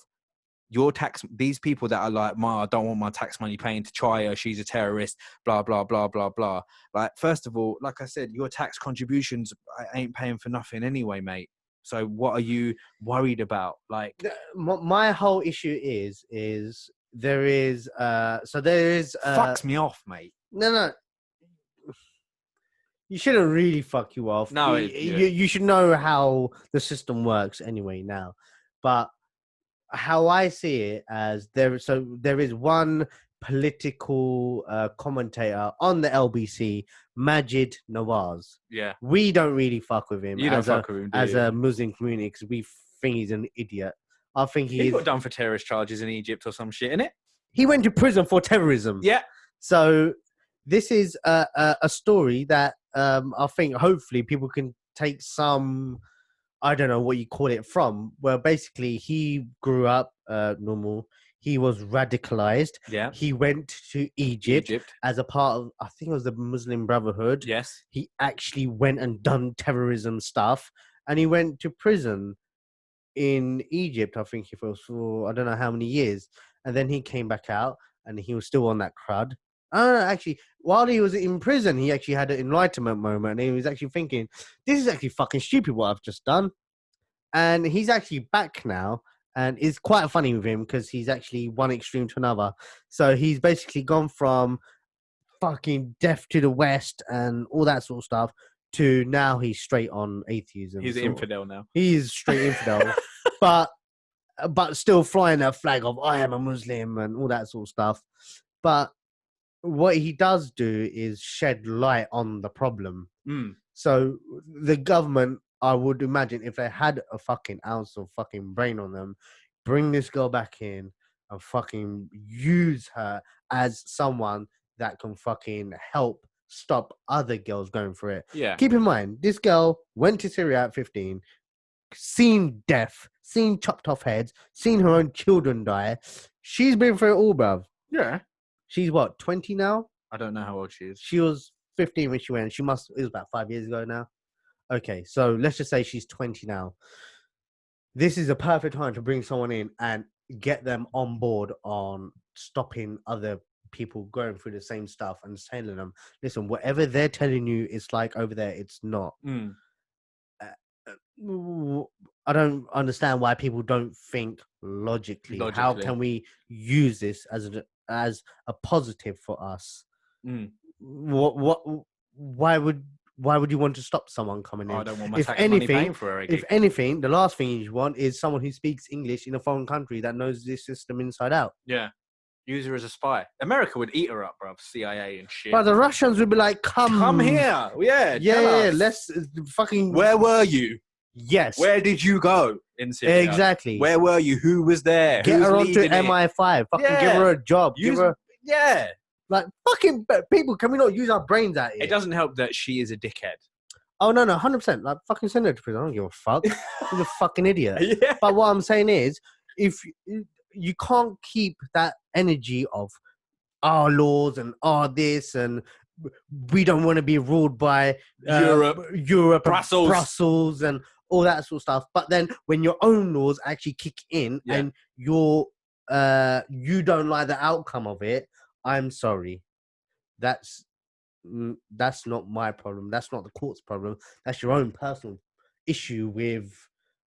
these people that are like, I don't want my tax money paying to try her, she's a terrorist, blah, blah, blah, blah, blah. Like, first of all, like I said, your tax contributions ain't paying for nothing anyway, mate. So what are you worried about? Like, my whole issue is there is fucks me off, mate. No. You shouldn't really fuck you off. No, you should know how the system works anyway now. But how I see it as there is one political commentator on the LBC, Majid Nawaz. Yeah. We don't really fuck with him. You don't fuck with him, do as you? a Muslim community, because we think he's an idiot. I think he got done for terrorist charges in Egypt or some shit, innit? He went to prison for terrorism. Yeah. So this is a story that I think hopefully people can take some, I don't know what you call it from. Well, basically he grew up normal. He was radicalized. Yeah. He went to Egypt as a part of, I think it was the Muslim Brotherhood. Yes. He actually went and done terrorism stuff, and he went to prison in Egypt, I think it was for I don't know how many years. And then he came back out and he was still on that crud. Actually, while he was in prison, he actually had an enlightenment moment. And he was actually thinking, this is actually fucking stupid what I've just done. And he's actually back now. And it's quite funny with him because he's actually one extreme to another. So he's basically gone from fucking deaf to the West and all that sort of stuff to now he's straight on atheism. He's an infidel now. He is straight infidel. But but still flying that flag of I am a Muslim and all that sort of stuff. But what he does do is shed light on the problem. Mm. So the government, I would imagine, if they had a fucking ounce of fucking brain on them, bring this girl back in and fucking use her as someone that can fucking help stop other girls going for it. Yeah. Keep in mind, this girl went to Syria at 15, seen death, seen chopped off heads, seen her own children die. She's been through it all, bruv. Yeah. She's what, 20 now? I don't know how old she is. She was 15 when she went. It was about 5 years ago now. Okay, so let's just say she's 20 now. This is a perfect time to bring someone in and get them on board on stopping other people going through the same stuff and telling them, listen, whatever they're telling you it's like over there, it's not. Mm. I don't understand why people don't think logically. How can we use this as a positive for us? Mm. Why would you want to stop someone coming in? I don't want my tax money paying for her, Eggy. If anything, the last thing you want is someone who speaks English in a foreign country that knows this system inside out. Yeah. Use her as a spy. America would eat her up, bruv. CIA and shit. But the Russians would be like, come here. Yeah. Yeah. Let's fucking. Where were you? Yes. Where did you go in Syria? Exactly. Where were you? Who was there? Get Who's her onto leading it? MI5. Fucking give her a job. Yeah. Like, fucking people, can we not use our brains out here? It doesn't help that she is a dickhead. Oh, no, 100%. Like, fucking send her to prison. I don't give a fuck. She's a fucking idiot. Yeah. But what I'm saying is, if you can't keep that energy of our laws and our this and we don't want to be ruled by Europe, Brussels and all that sort of stuff. But then when your own laws actually kick in and you don't like the outcome of it, I'm sorry. That's not my problem. That's not the court's problem. That's your own personal issue with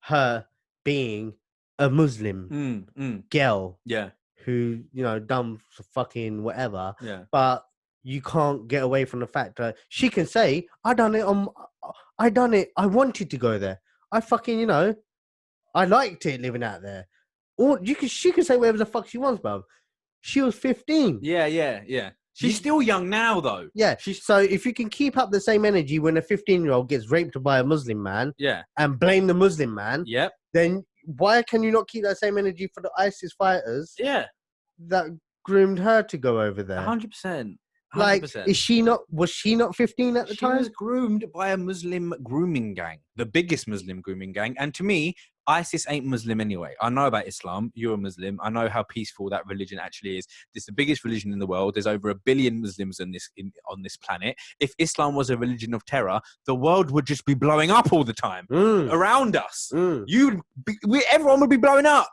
her being a Muslim girl. Yeah. Who, done fucking whatever. Yeah. But you can't get away from the fact that she can say, I done it. I wanted to go there. I fucking, I liked it living out there. Or she can say whatever the fuck she wants, bro. She was 15. Yeah. She's still young now, though. Yeah. So if you can keep up the same energy when a 15-year-old gets raped by a Muslim man, and blame the Muslim man, then why can you not keep that same energy for the ISIS fighters? Yeah. That groomed her to go over there. 100%. Like, was she not 15 at the time? She was groomed by a Muslim grooming gang, the biggest Muslim grooming gang. And to me, ISIS ain't Muslim anyway. I know about Islam. You're a Muslim. I know how peaceful that religion actually is. It's the biggest religion in the world. There's over 1 billion Muslims on this planet. If Islam was a religion of terror, the world would just be blowing up all the time around us. Everyone would be blowing up.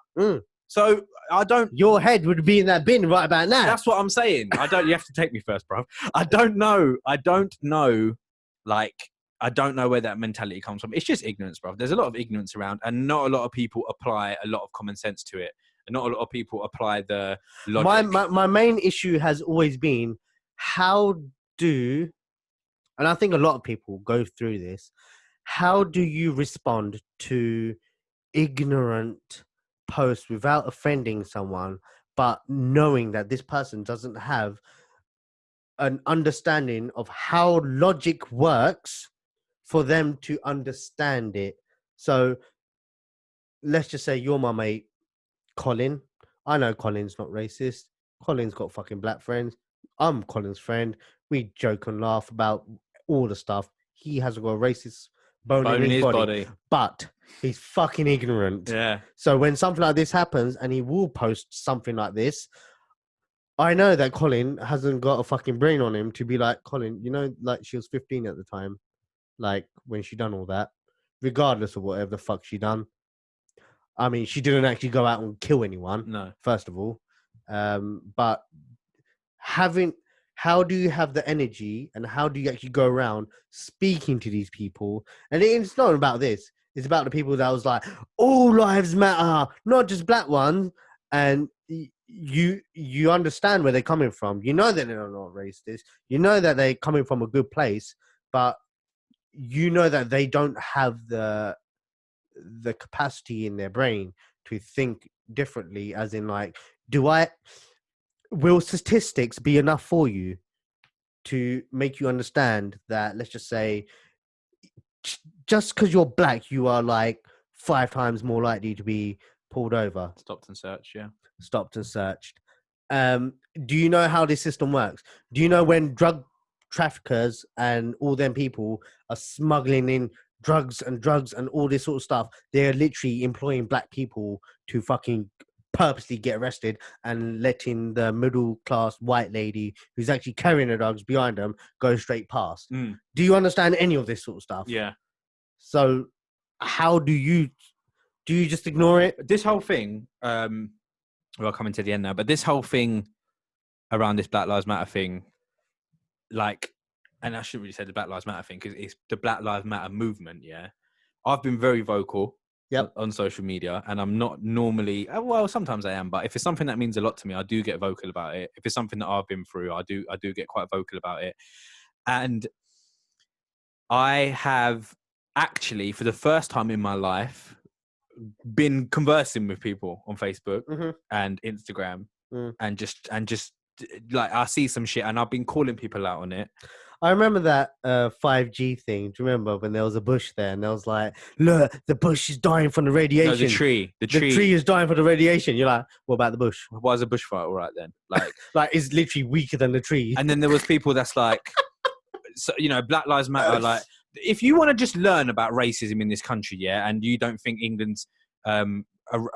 So Your head would be in that bin right about now. That's what I'm saying. You have to take me first, bro. I don't know. Like, I don't know where that mentality comes from. It's just ignorance, bro. There's a lot of ignorance around, and not a lot of people apply a lot of common sense to it. And not a lot of people apply the logic. My main issue has always been and I think a lot of people go through this, how do you respond to ignorant post without offending someone, but knowing that this person doesn't have an understanding of how logic works for them to understand it? So let's just say you're my mate, Colin. I know Colin's not racist. Colin's got fucking black friends. I'm Colin's friend. We joke and laugh about all the stuff. He hasn't got a racist bone in his body. But he's fucking ignorant. Yeah. So when something like this happens and he will post something like this, I know that Colin hasn't got a fucking brain on him to be like, Colin, like she was 15 at the time, like when she done all that, regardless of whatever the fuck she done. I mean, she didn't actually go out and kill anyone. No. First of all. But how do you have the energy and how do you actually go around speaking to these people? And it's not about this. It's about the people that was like, all lives matter, not just black ones. And you understand where they're coming from. You know that they're not racist. You know that they're coming from a good place, but you know that they don't have the capacity in their brain to think differently, as in like, will statistics be enough for you to make you understand that, let's just say, just because you're black, you are like 5 times more likely to be pulled over, Stopped and searched, yeah. stopped and searched. Do you know how this system works? Do you know when drug traffickers and all them people are smuggling in drugs and all this sort of stuff? They're literally employing black people to fucking purposely get arrested and letting the middle class white lady who's actually carrying the drugs behind them go straight past. Do you understand any of this sort of stuff? Yeah. So how do you just ignore it? This whole thing, we're coming to the end now, but this whole thing around this Black Lives Matter thing, like, and I shouldn't really say the Black Lives Matter thing because it's the Black Lives Matter movement, yeah? I've been very vocal on social media, and I'm not normally, well, sometimes I am, but if it's something that means a lot to me, I do get vocal about it. If it's something that I've been through, I do get quite vocal about it. And I have actually, for the first time in my life, been conversing with people on Facebook and Instagram and just like, I see some shit and I've been calling people out on it. I remember that 5G thing. Do you remember when there was a bush there and there was like, look, the bush is dying from the radiation. No, the tree. The tree is dying from the radiation. You're like, what about the bush? Why is a bushfire all right then? Like, like it's literally weaker than the tree. And then there was people that's like, so, you know, Black Lives Matter. Like, if you want to just learn about racism in this country, yeah, and you don't think England's a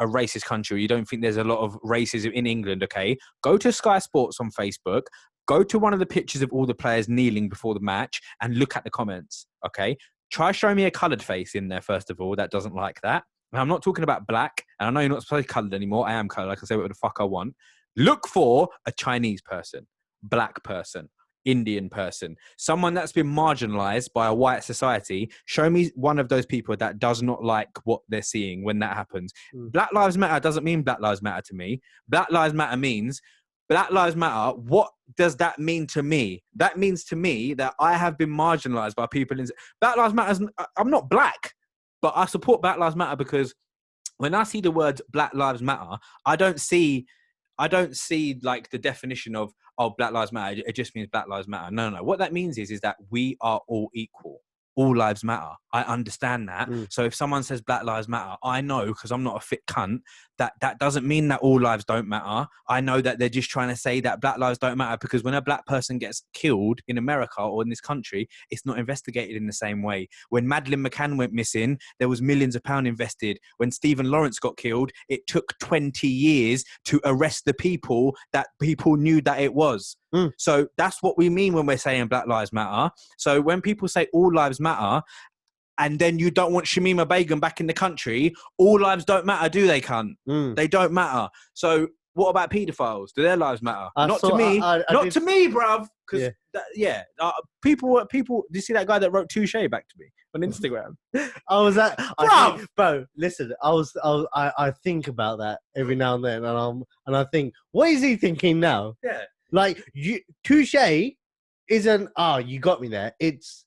racist country, or you don't think there's a lot of racism in England, okay, go to Sky Sports on Facebook, go to one of the pictures of all the players kneeling before the match and look at the comments, okay? Try showing me a coloured face in there, first of all, that doesn't like that. And I'm not talking about black, and I know you're not supposed to be coloured anymore. I am coloured. I can say what the fuck I want. Look for a Chinese person, black person, Indian person, someone that's been marginalized by a white society. Show me one of those people that does not like what they're seeing when that happens. Black Lives Matter doesn't mean Black Lives Matter to me. Black Lives Matter means Black Lives Matter. What does that mean to me? That means to me that I have been marginalized by people in Black Lives Matter. I'm not black, but I support Black Lives Matter because when I see the words Black Lives Matter, I don't see like the definition of, oh, Black Lives Matter, it just means Black Lives Matter. No. What that means is that we are all equal. All lives matter. I understand that. So if someone says Black Lives Matter, I know, because I'm not a fit cunt, that doesn't mean that all lives don't matter. I know that they're just trying to say that Black lives don't matter because when a black person gets killed in America or in this country, it's not investigated in the same way. When Madeleine McCann went missing, there was millions of pounds invested. When Stephen Lawrence got killed, it took 20 years to arrest the people that people knew that it was. So that's what we mean when we're saying Black Lives Matter. So when people say all lives matter, and then you don't want Shamima Begum back in the country, all lives don't matter, do they, cunt? They don't matter. So what about paedophiles? Do their lives matter? Not to me, bruv. Because people. Do you see that guy that wrote Touche back to me on Instagram? Bro, listen. I think about that every now and then, and I think, what is he thinking now? Yeah. Like, Touche isn't, you got me there. It's,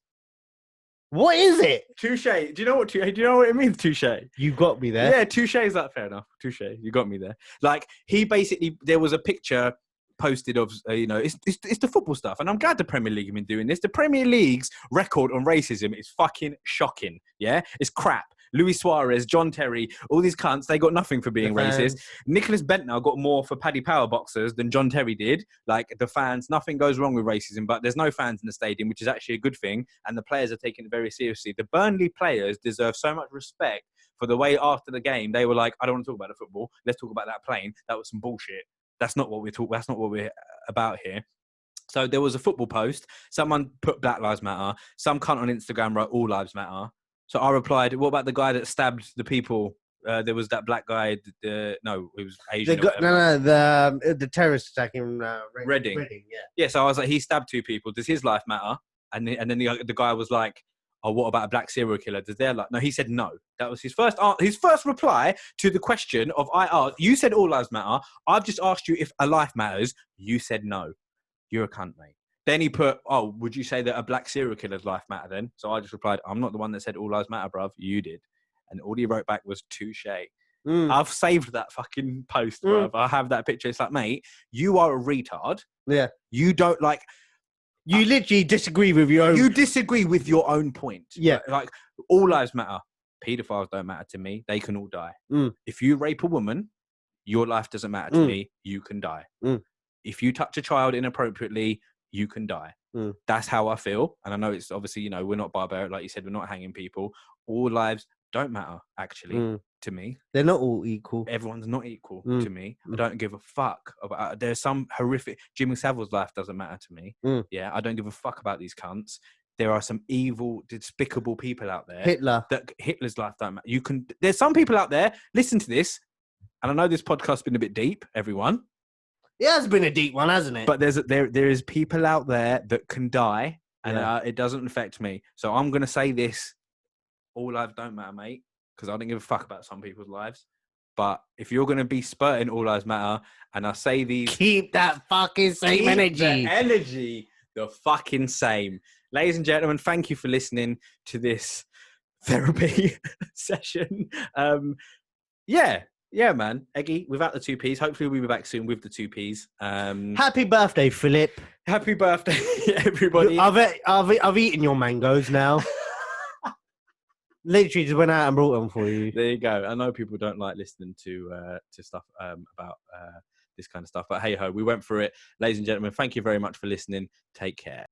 what is it? Touche. Do you know what it means, touche? You got me there. Yeah, touche is that, fair enough. Touche. You got me there. Like, he basically, there was a picture posted of, it's the football stuff. And I'm glad the Premier League have been doing this. The Premier League's record on racism is fucking shocking. Yeah? It's crap. Luis Suarez, John Terry, all these cunts, they got nothing for being racist. Nicholas Bentner got more for Paddy Power boxers than John Terry did. Like, the fans, nothing goes wrong with racism, but there's no fans in the stadium, which is actually a good thing, and the players are taking it very seriously. The Burnley players deserve so much respect for the way after the game they were like, I don't want to talk about the football, let's talk about that plane. That was some bullshit. That's not what we're about here. So there was a football post. Someone put Black Lives Matter. Some cunt on Instagram wrote All Lives Matter. So I replied, what about the guy that stabbed the people? There was that black guy. It was Asian. The terrorist attack in Reading. Yeah. So I was like, he stabbed 2 people. Does his life matter? And then the guy was like, oh, what about a black serial killer? Does their life? No, he said no. That was his first reply to the question of you said all lives matter. I've just asked you if a life matters. You said no. You're a cunt, mate. Then he put, oh, would you say that a black serial killer's life matter then? So I just replied, I'm not the one that said all lives matter, bruv. You did. And all he wrote back was touche. I've saved that fucking post, bruv. I have that picture. It's like, mate, you are a retard. Yeah. You don't like. You literally disagree with your own. You disagree with your own point. Yeah. Like, all lives matter. Paedophiles don't matter to me. They can all die. If you rape a woman, your life doesn't matter to me. You can die. If you touch a child inappropriately, you can die. That's how I feel. And I know it's obviously, you know, we're not barbaric. Like you said, we're not hanging people. All lives don't matter, actually, to me. They're not all equal. Everyone's not equal to me. I don't give a fuck about. There's some horrific. Jimmy Savile's life doesn't matter to me. Yeah, I don't give a fuck about these cunts. There are some evil, despicable people out there. Hitler's life don't matter. There's some people out there. Listen to this, and I know this podcast's been a bit deep, everyone. It has been a deep one, hasn't it? But there is people out there that can die, and it doesn't affect me. So I'm gonna say this: all lives don't matter, mate. Because I don't give a fuck about some people's lives. But if you're going to be spurting all lives matter, and I say these... Keep that fucking same energy. The energy the fucking same. Ladies and gentlemen, thank you for listening to this therapy session. Yeah, man. Eggy, without the 2 Ps. Hopefully we'll be back soon with the 2 Ps. Happy birthday, Philip. Happy birthday, everybody. I've eaten your mangoes now. Literally just went out and brought them for you. There you go. I know people don't like listening to stuff about this kind of stuff, but hey ho, we went through it. Ladies and gentlemen, thank you very much for listening. Take care.